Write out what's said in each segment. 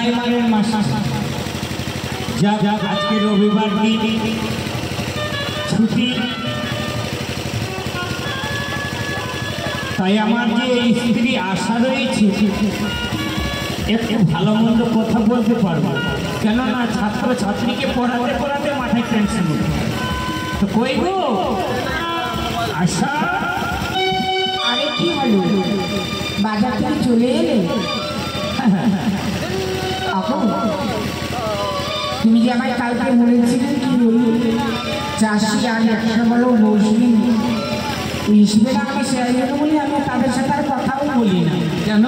প্রাইমারির master. যা আজকে রবিবার দিন ছুটি, তাই আমার যে স্ত্রী আশা রয়েছে একটু ভালো মন্দ কথা বলতে পারবো, কেননা ছাত্র ছাত্রীকে পড়াতে পড়াতে মাথায় টেনশন উঠে। তো কই গো আশা? আরে কি হলো, বাজার থেকে চলে এলে? তুমি যে আমায় কালকে বলেছিলে কি চাষি আর একটা বলো মৌসুমি হিসেবে আমি সেরাই বলি, আমি তাদের সাথে আর কথাও বলি না। কেন?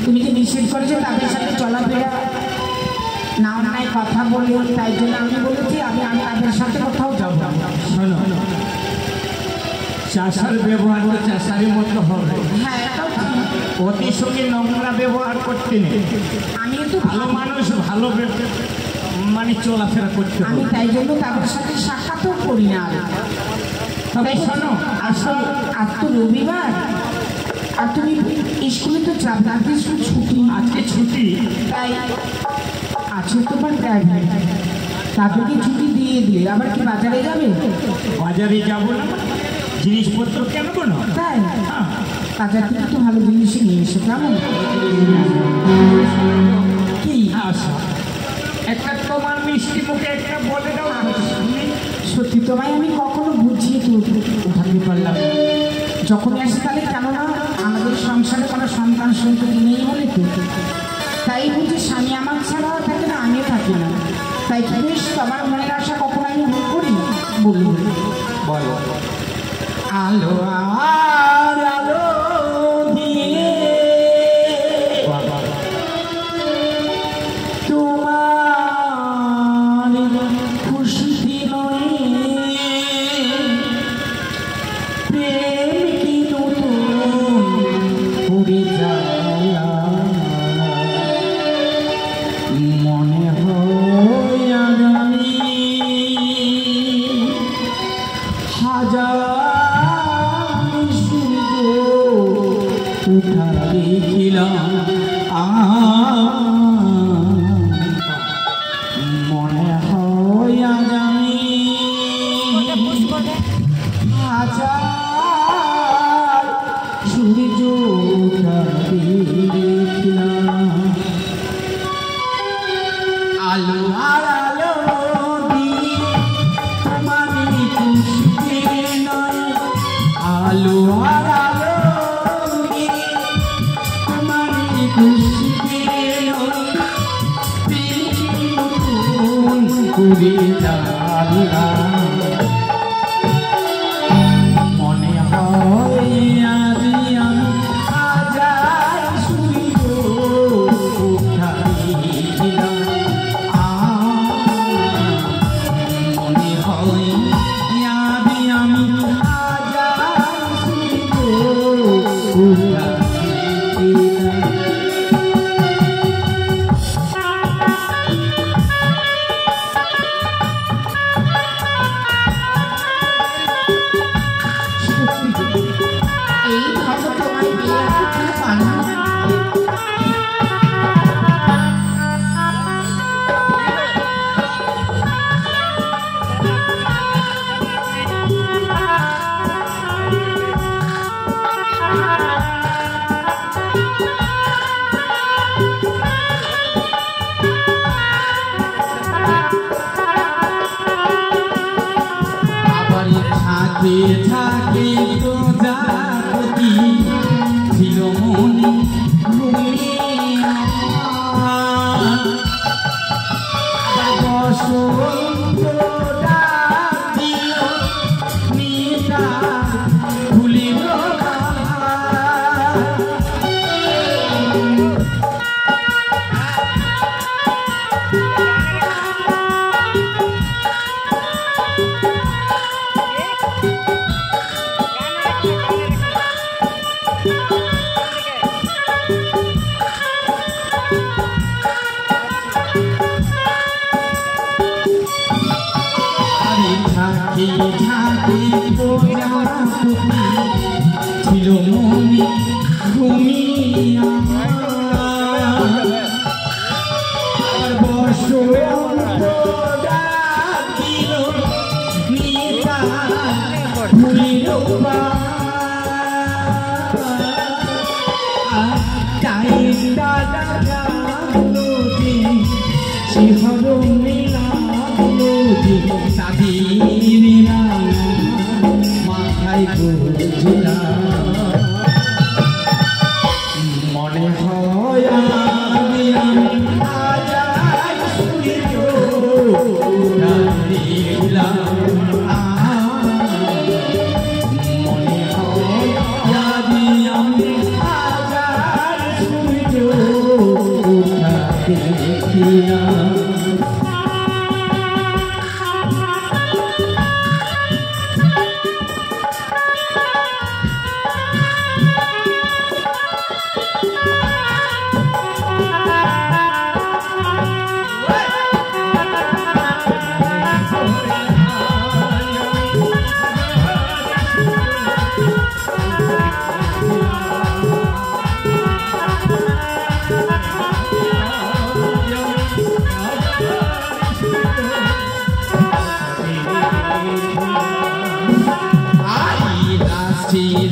তুমি যে নিষেধ করেছো তাদের সাথে চলাফেরা না নাই কথা বলি, তাই জন্য আমি বলেছি আমি তাদের সাথে কোথাও যাবো না। শোনো, চাষার ব্যবহার তো চাষারই মতো হবে। হ্যাঁ, এটাও ওদের সঙ্গে নোংরা ব্যবহার করতে নেই। আমি তো ভালো মানুষ ভালো মানে চলাফেরা করতে আমি তাই জন্য তাদের সাথে সাক্ষাৎও করি না। তবে শোনো, আসল আজ তো রবিবার, আর তুমি স্কুলে তো যাবে, আজকে স্কুল ছুটি। আজকে ছুটি, তাই আছে তোমার প্রাইভেট, তাদেরকে ছুটি দিয়ে দিয়ে আবার কি বাজারে যাবে? বাজারে যাবো না, জিনিসপত্র কেনবো না। তাই বাজার থেকে তো ভালো জিনিসই নিয়ে এসে, কেমন কি আশা একটা তোমার মিষ্টি মুখে একটা বলে দাও। সত্যি তোমায় আমি কখনো বুঝিয়ে উঠাতে পারলাম না। যখন আসে তাহলে কেননা আমাদের সংসারে কোনো সন্তান সন্ততি নেই বলে তো, তাই বুঝি স্বামী আমার ছাড়াও থাকে না, আমিও থাকি না। তাই কি বেশ তোমার মনের আশা কখনো আমি ভুল করি? বলি বলো। আলো আর আলো দিয়ে তোমার খুশি নয়, প্রেম কি নতুন পুরে যায়, মনে হয় আগামী হাজার উঠা দেখিলাম, মনে হয় আমি হাজার সূর্য উঠা দেখিলাম, আলো আর আলো দিয়ে তোমার খুশি নয়, আলো আর আলো দিয়ে তোমার খুশি করে জানলাম, মনে হয় আজি আমি হাজার সূর্য উঠাইলাম, মনে হয় আজি আমি হাজার সূর্য উঠাইলাম। থাকে থাকে প্রজাপতি ছিল মনে ঘুমিয়া, বসন্ত ডাকিও নিতা ভুলিল ঝাঁকি ঝাঁকি প্রজাপতি ছিল মনে ঘুমিয়া, তাই দাদা জানো যে শিহর মিলালো যে স্বাধীন মাথায় বুঝলাম মনে হয় আমি আজাদ সূর্য উড়াইলাম মনে হয় আমি আজাদ সূর্য উড়াইলাম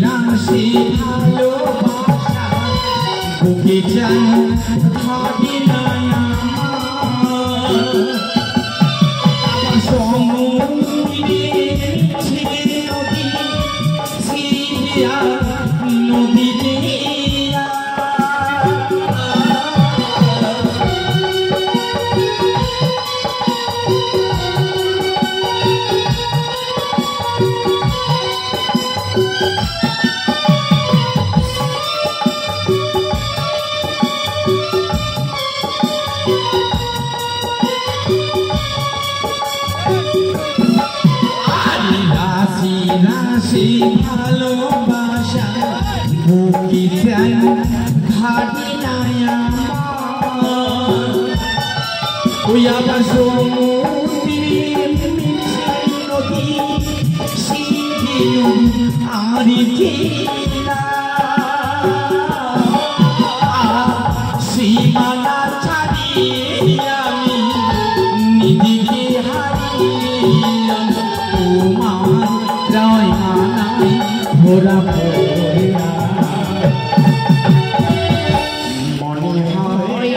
রাশি ভালোবাসা বুকে চাই ভাবি আমার সমুদ্রে ছেড়ে নদী সিরিয়া নদী রাশি ভালোবাসা বুকে চাই ঘাটি নাই ওই আবার সমুদ্রে নদী আর সীমানা ছাড়িয়ে আমি নিজেকে হারিয়ে তোমার রায় মানাই ঘোরা পড়া মনে হয়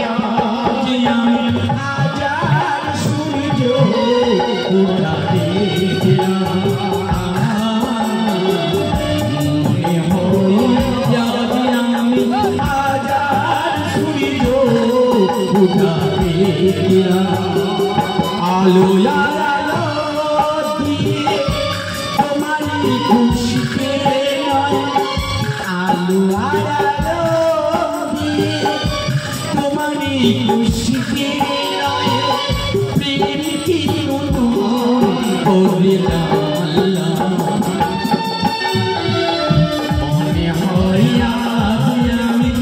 যে আমি আজাদ সূর্য উড়াতে গেলাম মনে হয় যে আমি আজাদ সূর্য উড়াতে গেলাম আলো খুশিতে আলো আলো তোমারি খুশিতে প্রেম কি মনে হয় আমি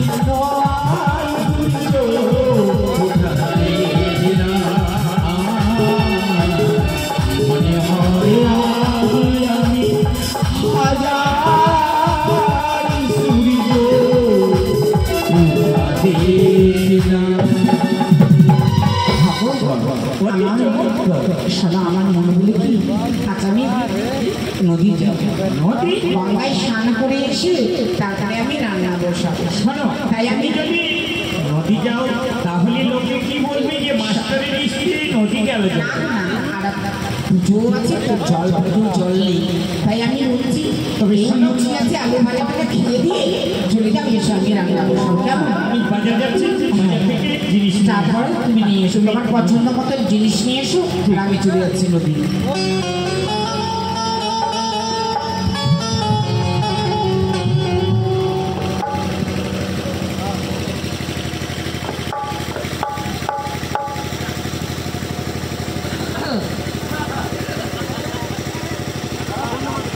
মনে হয় আমি আমার মনে বলে কি আচ্ছা আমি নদী যাব নদী গঙ্গায় স্নান করে এসে তারপরে আমি রান্না বসাবো শোনো তাই আমি যদি নদী যাও তাহলে লোকে কি বলবে যে মাস্টারের স্ত্রী নদী গেল পুজো আছে তো জল নেই তাই আমি বলছি তবে লুচি আছে আলু ভাজা ভাজা খেয়ে দিয়ে চলে যাবো এসে আমি রান্না বসাবো কেমন আমি বাজার যাচ্ছি বাজার থেকে জিনিস তারপরে তুমি নিয়ে এসো তোমার পছন্দ মতো জিনিস নিয়ে এসো আমি চলে যাচ্ছি নদী